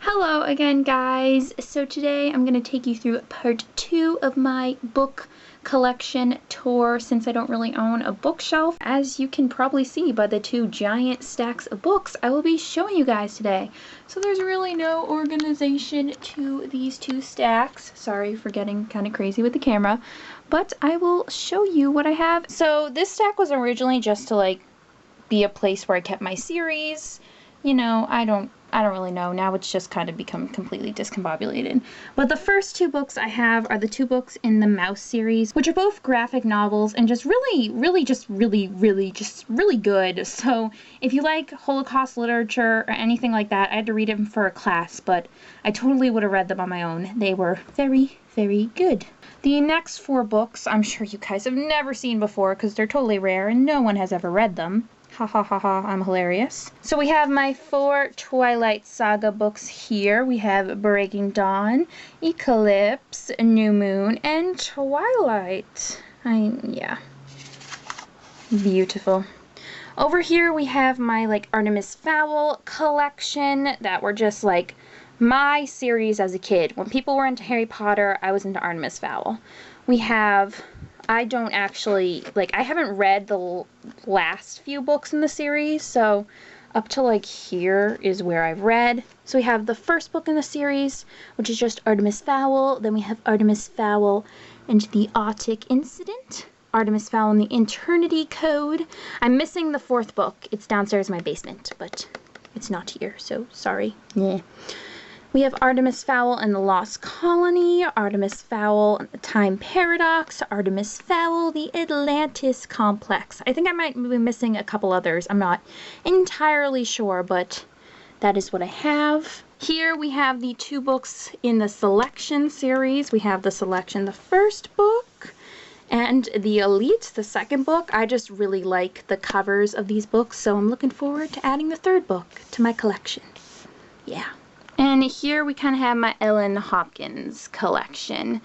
Hello again, guys. So today I'm going to take you through part 2 of my book collection tour since I don't really own a bookshelf. As you can probably see by the 2 giant stacks of books I will be showing you guys today. So there's really no organization to these 2 stacks. Sorry for getting kind of crazy with the camera, but I will show you what I have. So this stack was originally just to be a place where I kept my series. You know, I don't really know. Now it's just kind of become completely discombobulated. But the first 2 books I have are the 2 books in the Mouse series, which are both graphic novels and just really good. So if you like Holocaust literature or anything like that, I had to read them for a class, but I totally would have read them on my own. They were very, very good. The next 4 books I'm sure you guys have never seen before because they're totally rare and no one has ever read them. Ha ha ha ha, I'm hilarious. So we have my 4 Twilight Saga books here. We have Breaking Dawn, Eclipse, New Moon, and Twilight. Yeah. Beautiful. Over here we have my Artemis Fowl collection that were just my series as a kid. When people were into Harry Potter, I was into Artemis Fowl. We have... I don't actually, I haven't read the last few books in the series, so up to here is where I've read. So we have the first book in the series, which is just Artemis Fowl. Then we have Artemis Fowl and the Arctic Incident, Artemis Fowl and the Eternity Code. I'm missing the 4th book. It's downstairs in my basement, but it's not here, so sorry. Yeah. We have Artemis Fowl and the Lost Colony, Artemis Fowl and the Time Paradox, Artemis Fowl, the Atlantis Complex. I think I might be missing a couple others. I'm not entirely sure, but that is what I have. Here we have the 2 books in the Selection series. We have the Selection, the first book, and the Elite, the second book. I just really like the covers of these books, so I'm looking forward to adding the 3rd book to my collection. Yeah. And here we kind of have my Ellen Hopkins collection.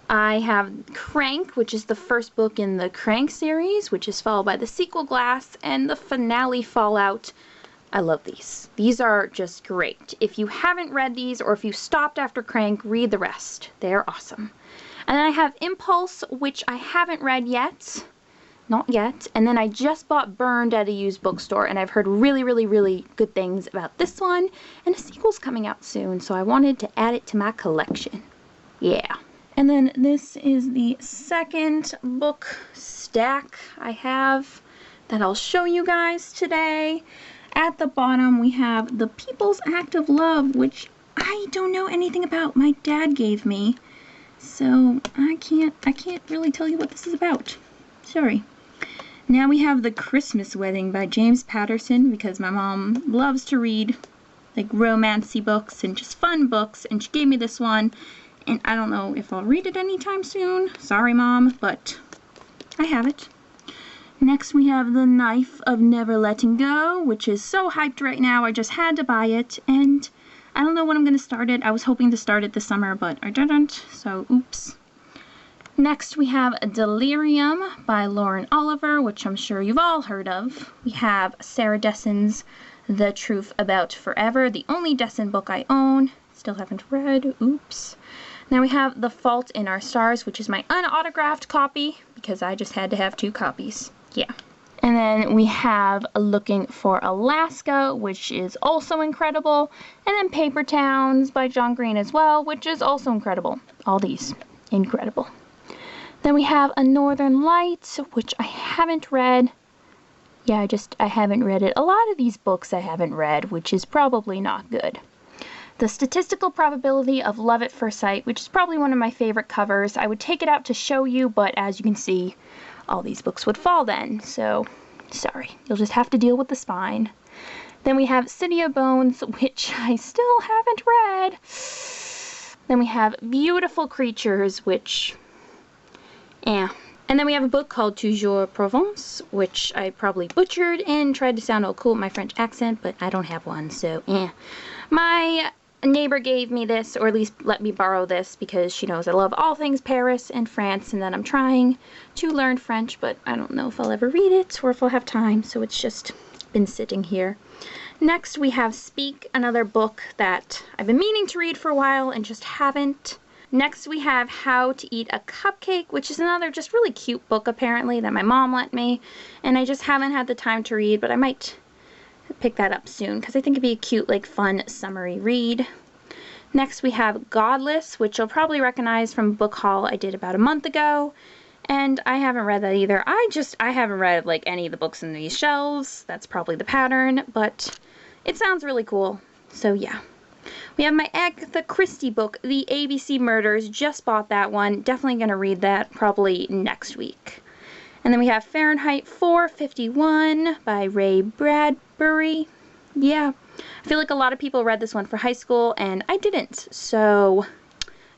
I have Crank, which is the first book in the Crank series, which is followed by the sequel Glass and the finale Fallout. I love these. These are just great. If you haven't read these or if you stopped after Crank, read the rest. They're awesome. And then I have Impulse, which I haven't read yet. Not yet. And then I just bought Burned at a used bookstore, and I've heard really good things about this one, and a sequel's coming out soon, so I wanted to add it to my collection. Yeah. And then this is the second book stack I have that I'll show you guys today. At the bottom we have The People's Act of Love, which I don't know anything about. My dad gave me, so I can't really tell you what this is about. Sorry. Now we have The Christmas Wedding by James Patterson, because my mom loves to read romancy books and just fun books, and she gave me this one, and I don't know if I'll read it anytime soon. Sorry, Mom, but I have it. Next we have The Knife of Never Letting Go, which is so hyped right now. I just had to buy it, and I don't know when I'm going to start it. I was hoping to start it this summer, but I didn't, so oops. Next we have Delirium by Lauren Oliver, which I'm sure you've all heard of. We have Sarah Dessen's The Truth About Forever, the only Dessen book I own. Still haven't read. Oops. Now we have The Fault in Our Stars, which is my unautographed copy, because I just had to have 2 copies. Yeah. And then we have Looking for Alaska, which is also incredible. And then Paper Towns by John Green as well, which is also incredible. All these. Incredible. Then we have A Northern Light, which I haven't read. Yeah, I haven't read it. A lot of these books I haven't read, which is probably not good. The Statistical Probability of Love at First Sight, which is probably one of my favorite covers. I would take it out to show you, but as you can see, all these books would fall then. So, sorry. You'll just have to deal with the spine. Then we have City of Bones, which I still haven't read. Then we have Beautiful Creatures, which... yeah. And then we have a book called Toujours Provence, which I probably butchered and tried to sound all cool with my French accent, but I don't have one, so My neighbor gave me this, or at least let me borrow this, because she knows I love all things Paris and France, and that I'm trying to learn French, but I don't know if I'll ever read it or if I'll have time, so it's just been sitting here. Next we have Speak, another book that I've been meaning to read for a while and just haven't. Next we have How to Eat a Cupcake, which is another just really cute book apparently that my mom lent me, and I just haven't had the time to read, but I might pick that up soon because I think it'd be a cute, like, fun summery read. Next we have Godless, which you'll probably recognize from a book haul I did about a month ago, and I haven't read that either. I haven't read like any of the books in these shelves. That's probably the pattern, but it sounds really cool, so yeah. We have my Agatha Christie book, The ABC Murders. Just bought that one. Definitely going to read that probably next week. And then we have Fahrenheit 451 by Ray Bradbury. Yeah, I feel like a lot of people read this one for high school, and I didn't, so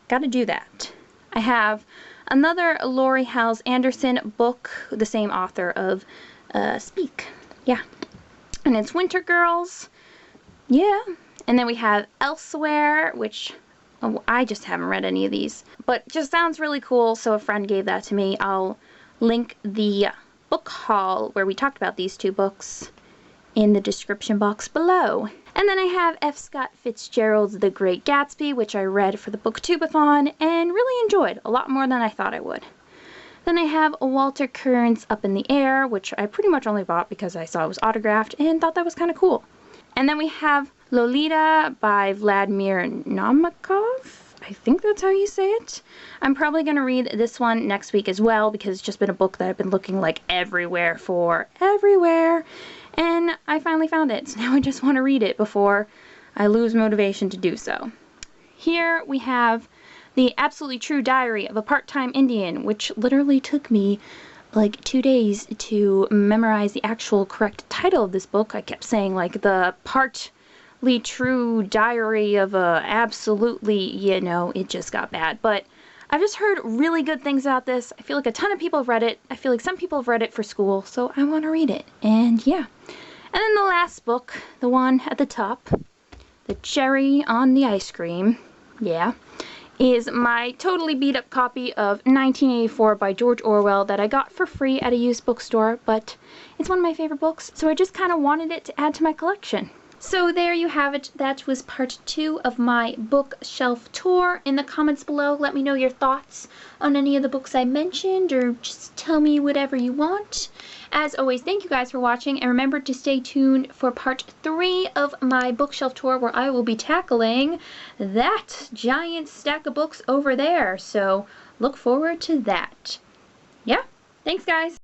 gotta do that. I have another Laurie Halse Anderson book, the same author of Speak. Yeah. And it's Winter Girls. Yeah. And then we have Elsewhere, which I just haven't read any of these, but just sounds really cool, so a friend gave that to me. I'll link the book haul where we talked about these two books in the description box below. And then I have F. Scott Fitzgerald's The Great Gatsby, which I read for the Booktubeathon and really enjoyed, a lot more than I thought I would. Then I have Walter Curran's Up in the Air, which I pretty much only bought because I saw it was autographed and thought that was kind of cool. And then we have Lolita by Vladimir Nabokov. I think that's how you say it. I'm probably going to read this one next week as well because it's just been a book that I've been looking like everywhere for. And I finally found it, so now I just want to read it before I lose motivation to do so. Here we have The Absolutely True Diary of a Part-Time Indian, which literally took me like 2 days to memorize the actual correct title of this book. I kept saying like the Partly True Diary of a Absolutely, you know, it just got bad. But I've just heard really good things about this. I feel like a ton of people have read it. I feel like some people have read it for school, so I want to read it. And yeah. And then the last book, the one at the top, the cherry on the ice cream, yeah, is my totally beat up copy of 1984 by George Orwell that I got for free at a used bookstore, but it's one of my favorite books, so I just kind of wanted it to add to my collection. So there you have it. That was part 2 of my bookshelf tour. In the comments below, let me know your thoughts on any of the books I mentioned, or just tell me whatever you want. As always, thank you guys for watching, and remember to stay tuned for part 3 of my bookshelf tour where I will be tackling that giant stack of books over there. So look forward to that. Yeah, thanks guys.